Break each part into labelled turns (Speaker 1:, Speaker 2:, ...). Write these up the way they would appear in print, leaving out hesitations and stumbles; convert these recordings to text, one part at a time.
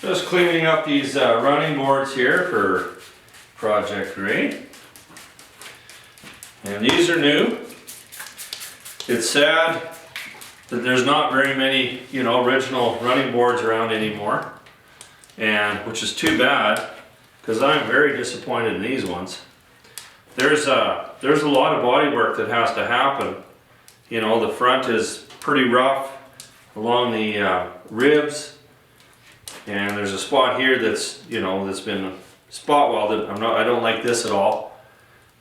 Speaker 1: Just cleaning up these running boards here for Project Ray. And these are new. It's sad that there's not very many, original running boards around anymore. And which is too bad, because I'm very disappointed in these ones. There's a lot of body work that has to happen. The front is pretty rough along the ribs. And there's a spot here that's, that's been spot welded. I don't like this at all.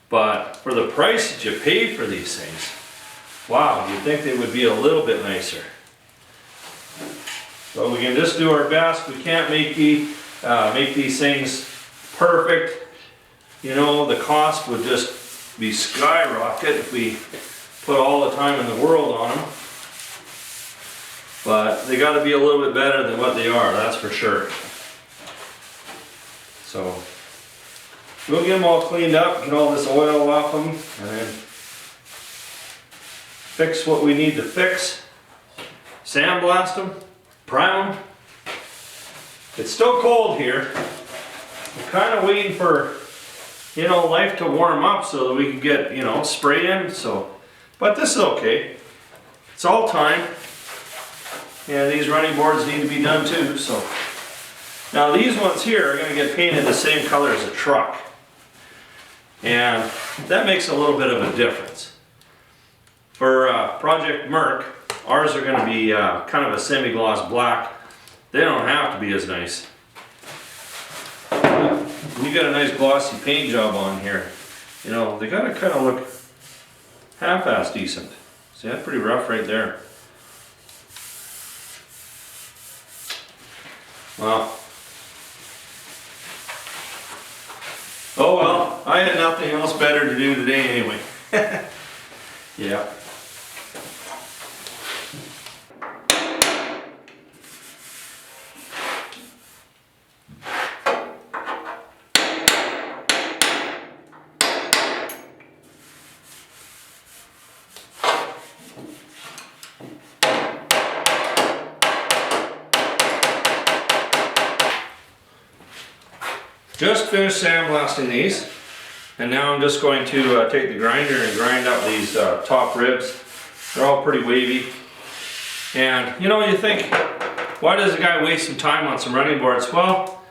Speaker 1: But for the price that you pay for these things, wow, you'd think they would be a little bit nicer. So we can just do our best. We can't make these things perfect. The cost would just be skyrocket if we put all the time in the world on them. But they got to be a little bit better than what they are, that's for sure. So we'll get them all cleaned up, get all this oil off them, and then fix what we need to fix. Sandblast them, prime them. It's still cold here. I'm kind of waiting for, life to warm up so that we can get, spray in. But this is okay. It's all time. Yeah, these running boards need to be done too, so. Now these ones here are going to get painted the same color as a truck. And that makes a little bit of a difference. For Project Merc, ours are going to be kind of a semi-gloss black. They don't have to be as nice. You got a nice glossy paint job on here. They got to kind of look half-assed decent. See, that's pretty rough right there. Well, oh well, I had nothing else better to do today anyway. Yeah. Just finished sandblasting these, and now I'm just going to take the grinder and grind up these top ribs. They're all pretty wavy. And you think, why does a guy waste some time on some running boards? Well,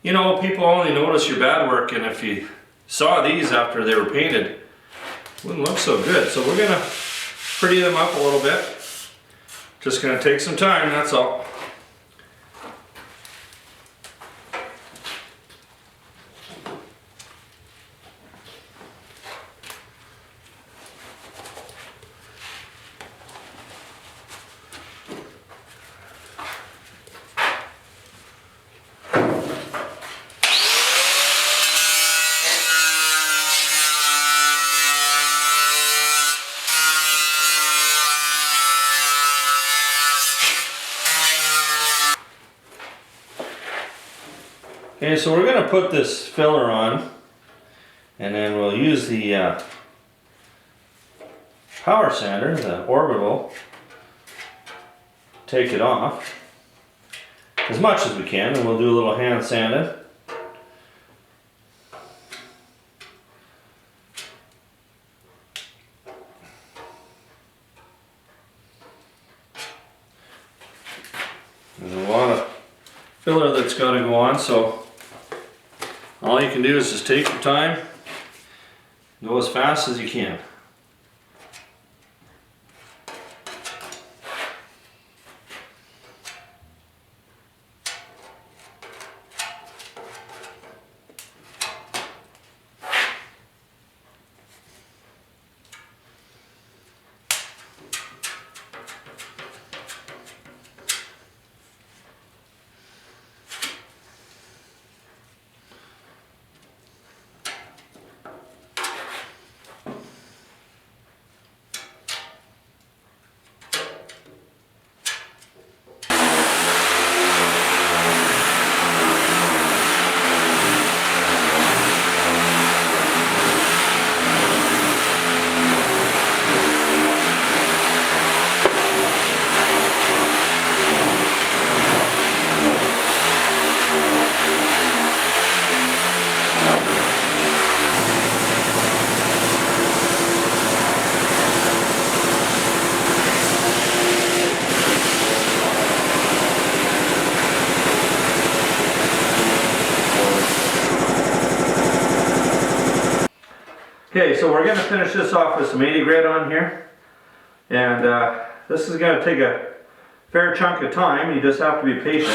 Speaker 1: people only notice your bad work, and if you saw these after they were painted, it wouldn't look so good. So we're gonna pretty them up a little bit. Just gonna take some time, that's all. Okay, so we're going to put this filler on, and then we'll use the power sander, the orbital, take it off as much as we can, and we'll do a little hand sanding. There's a lot of filler that's got to go on, so all you can do is just take your time, go as fast as you can. Okay, so we're going to finish this off with some 80 grit on here. And this is going to take a fair chunk of time. You just have to be patient.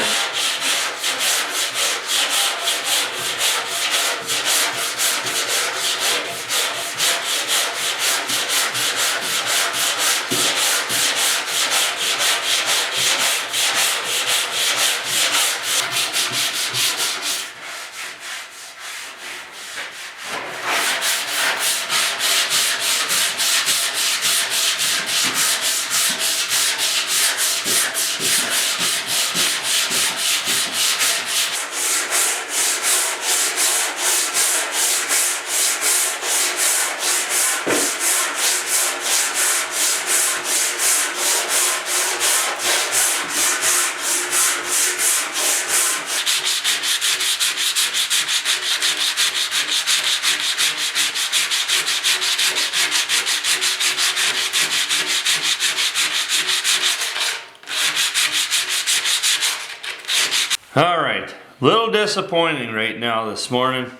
Speaker 1: Alright, little disappointing right now this morning.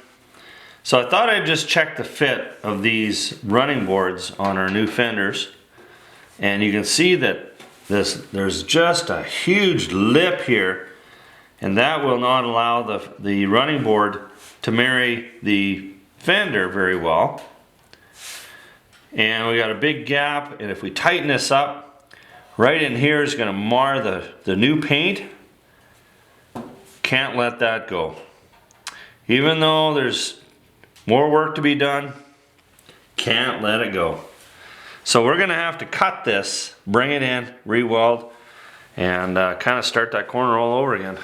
Speaker 1: So I thought I'd just check the fit of these running boards on our new fenders. And you can see that there's just a huge lip here, and that will not allow the running board to marry the fender very well. And we got a big gap, and if we tighten this up, right in here is going to mar the new paint. Can't let that go. Even though there's more work to be done, can't let it go. So we're gonna have to cut this, bring it in, re-weld, and kind of start that corner all over again.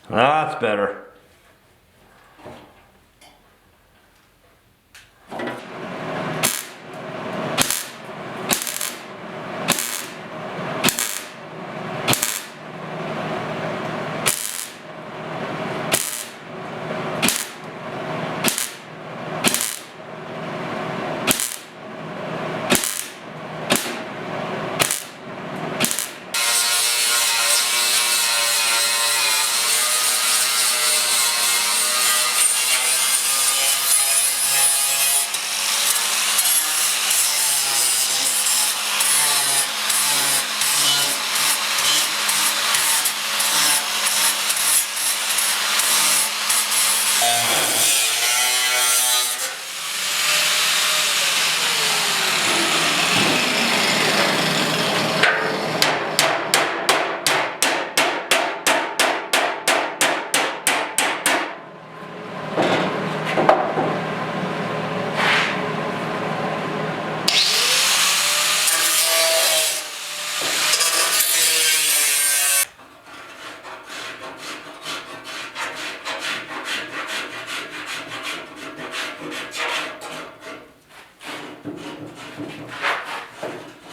Speaker 1: That's better.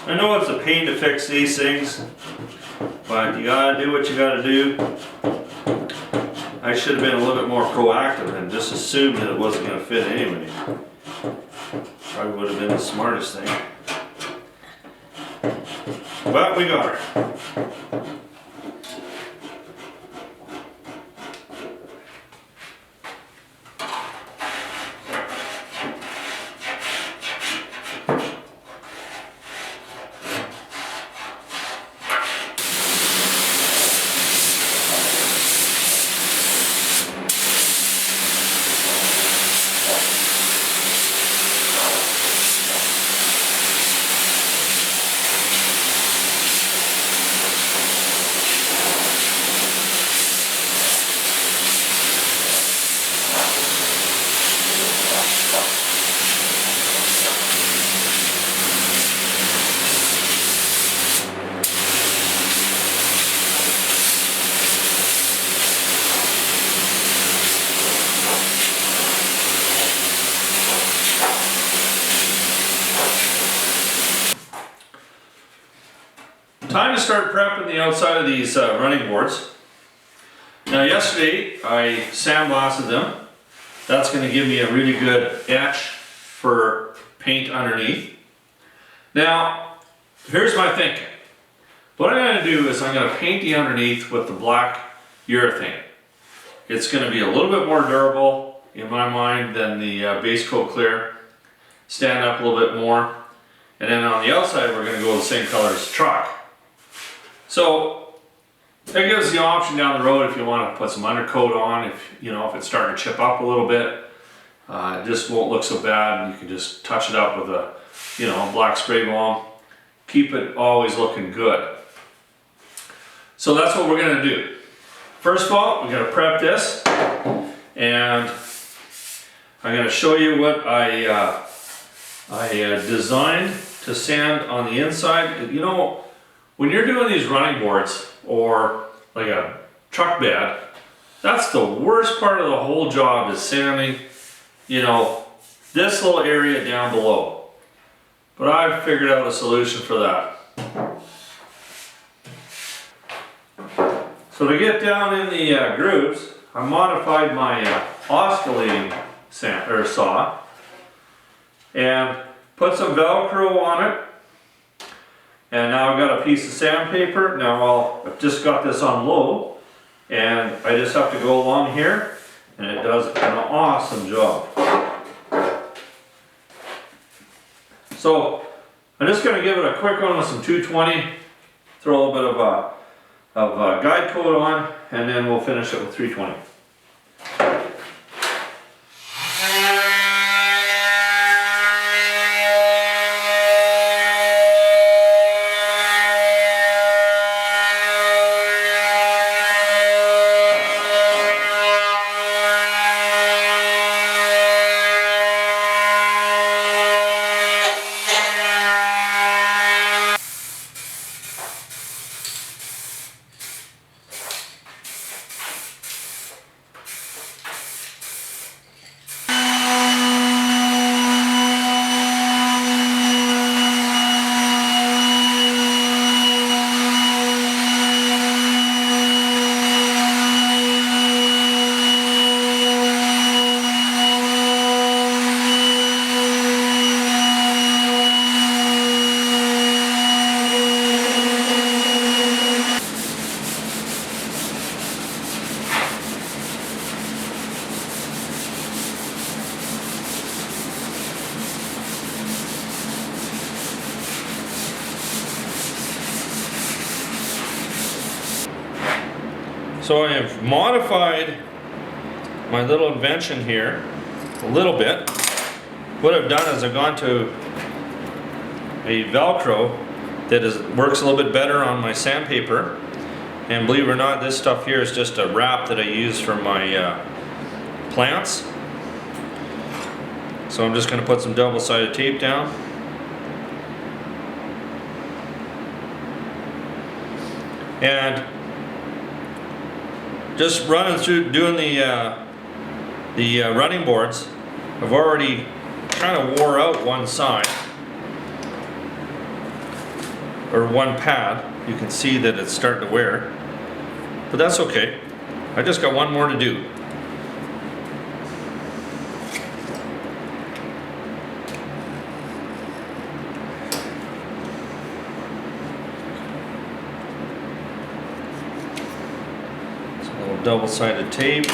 Speaker 1: I know it's a pain to fix these things, but you gotta do what you gotta do. I should have been a little bit more proactive and just assumed that it wasn't gonna fit anyway. Probably would have been the smartest thing. But we got her. Time to start prepping the outside of these running boards. Now yesterday I sandblasted them. That's going to give me a really good etch for paint underneath. Now, here's my thinking. What I'm going to do is I'm going to paint the underneath with the black urethane. It's going to be a little bit more durable in my mind than the base coat clear. Stand up a little bit more. And then on the outside we're going to go the same color as the truck. So that gives the option down the road if you want to put some undercoat on, if it's starting to chip up a little bit. It just won't look so bad, and you can just touch it up with a black spray balm. Keep it always looking good. So that's what we're going to do. First of all, we're going to prep this, and I'm going to show you what I designed to sand on the inside. When you're doing these running boards or like a truck bed, that's the worst part of the whole job, is sanding, this little area down below. But I've figured out a solution for that. So to get down in the grooves, I modified my oscillating saw and put some Velcro on it. And now I've got a piece of sandpaper. Now I've just got this on low, and I just have to go along here, and it does an awesome job. So I'm just going to give it a quick one with some 220, throw a little bit of guide coat on, and then we'll finish it with 320. So I have modified my little invention here a little bit. What I've done is I've gone to a Velcro that works a little bit better on my sandpaper. And believe it or not, this stuff here is just a wrap that I use for my plants. So I'm just going to put some double-sided tape down. And just running through, doing the running boards, I've already kind of wore out one side, or one pad. You can see that it's starting to wear, but that's okay. I just got one more to do. Double-sided tape.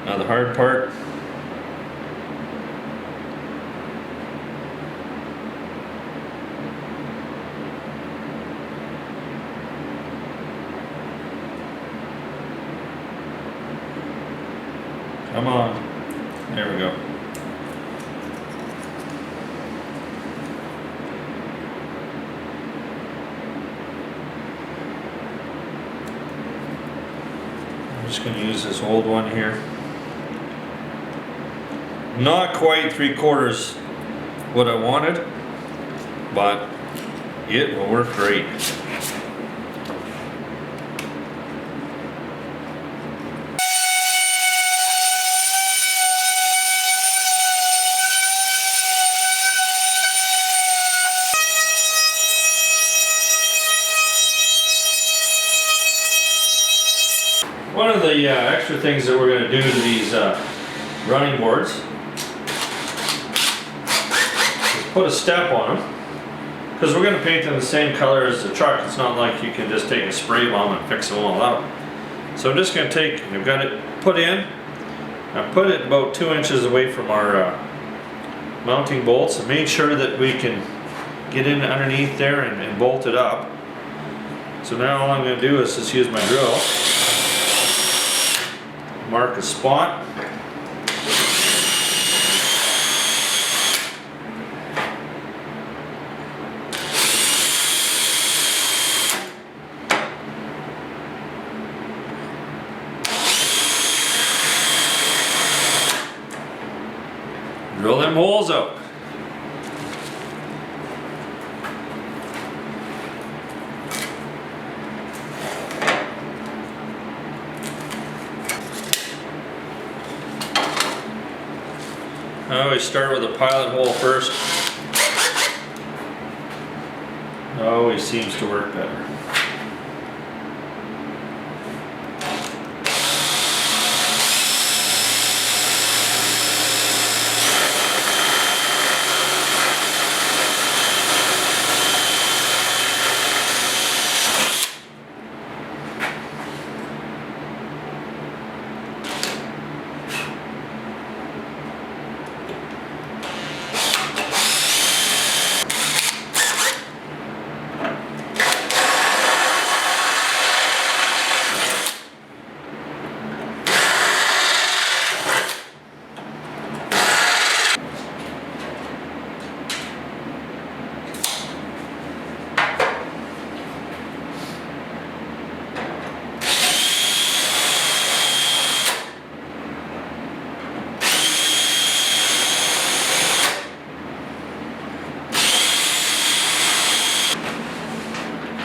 Speaker 1: Now the hard part. Come on. There we go. I'm just going to use this old one here. Not quite 3/4 what I wanted, but it will work great. One of the extra things that we're going to do to these running boards is put a step on them, because we're going to paint them the same color as the truck. It's not like you can just take a spray bomb and fix them all up. So I'm just going to take, I've got it put in, I put it about 2 inches away from our mounting bolts and made sure that we can get in underneath there and bolt it up. So now all I'm going to do is just use my drill, mark a spot, drill them holes out. I always start with a pilot hole first. It always seems to work better.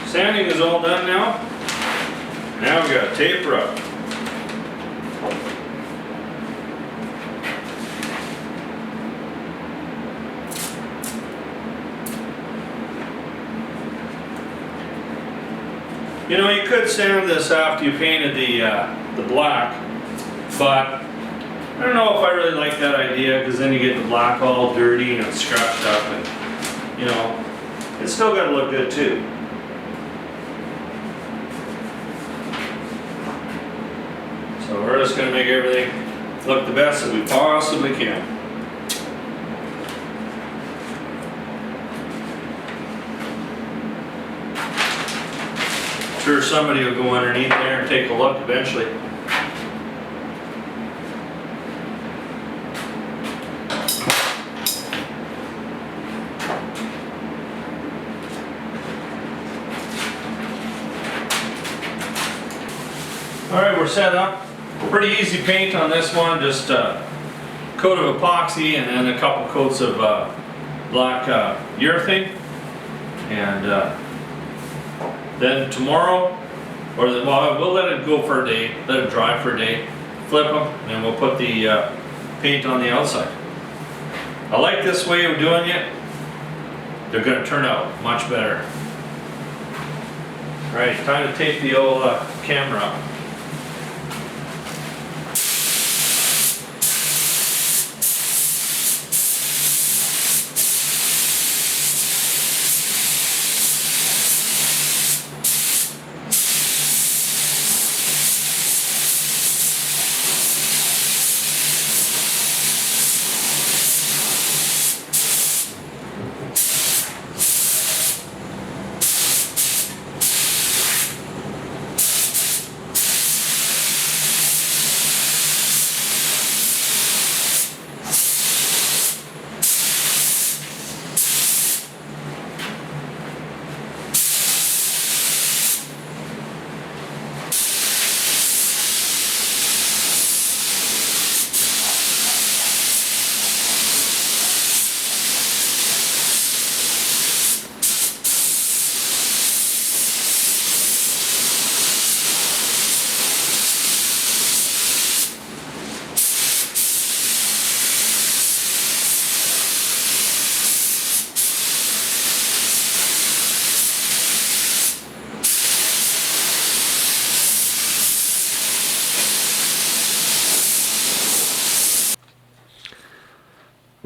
Speaker 1: Sanding is all done now. Now we got to taper up. You know, you could sand this after you painted the black, but I don't know if I really like that idea, because then you get the black all dirty and scratched up, and you know, it's still got to look good too. So we're just going to make everything look the best that we possibly can. I'm sure somebody will go underneath there and take a look eventually. Alright, we're set up. Pretty easy paint on this one, just a coat of epoxy and then a couple coats of black urethane. And then tomorrow, well, we'll let it go for a day, let it dry for a day, flip them, and then we'll put the paint on the outside. I like this way of doing it. They're going to turn out much better. Alright, time to tape the old camera up.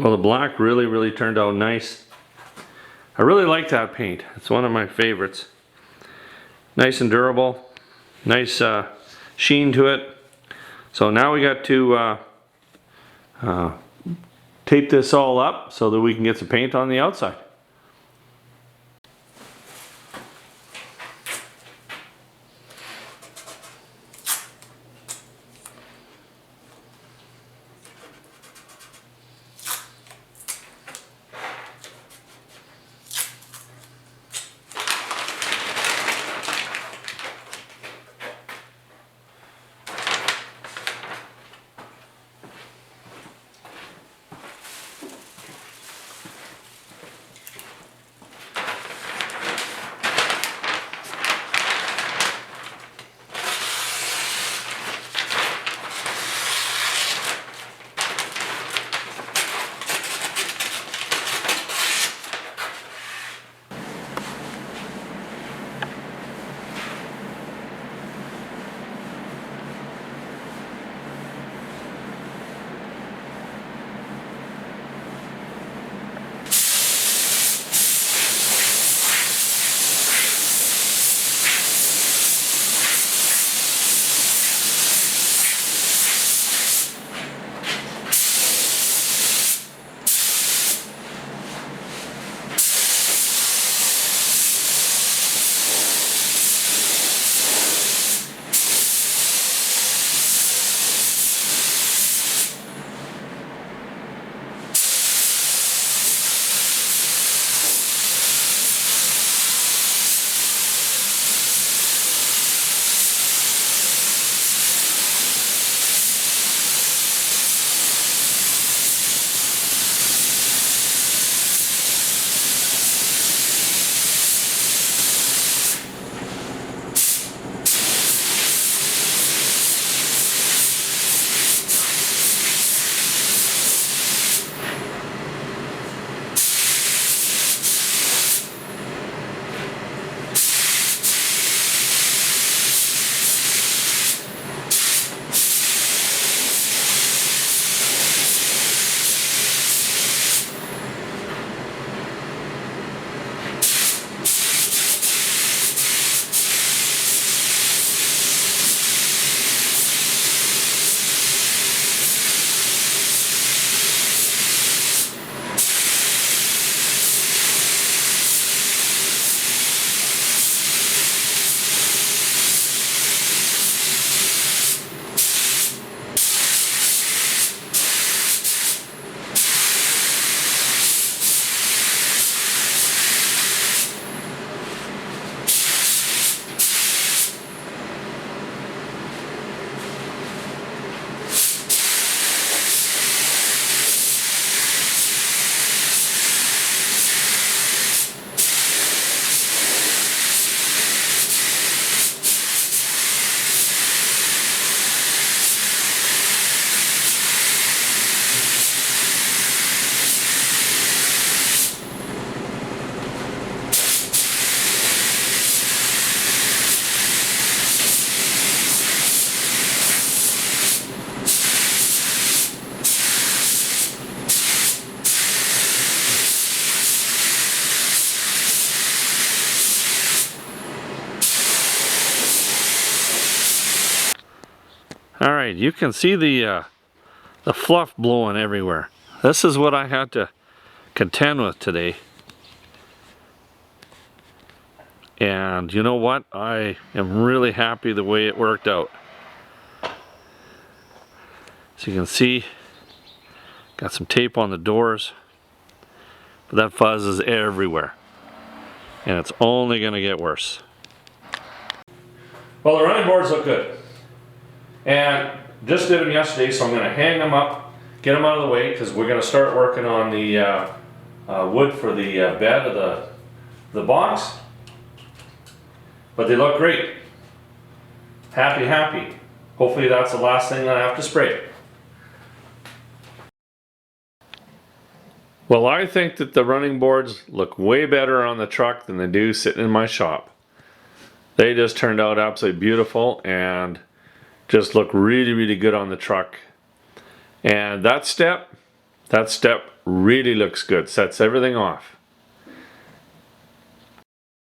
Speaker 1: Well, the black really turned out nice. I really like that paint. It's one of my favorites. Nice and durable. Nice sheen to it. So now we got to tape this all up so that we can get some paint on the outside. All right, you can see the fluff blowing everywhere. This is what I had to contend with today. And you know what? I am really happy the way it worked out. So you can see, got some tape on the doors, but that fuzz is everywhere. And it's only going to get worse. Well, the running boards look good. And just did them yesterday, so I'm going to hang them up, get them out of the way, because we're going to start working on the wood for the bed of the box. But they look great. Happy. Hopefully that's the last thing that I have to spray. Well, I think that the running boards look way better on the truck than they do sitting in my shop. They just turned out absolutely beautiful and just look really good on the truck. And that step really looks good. Sets everything off.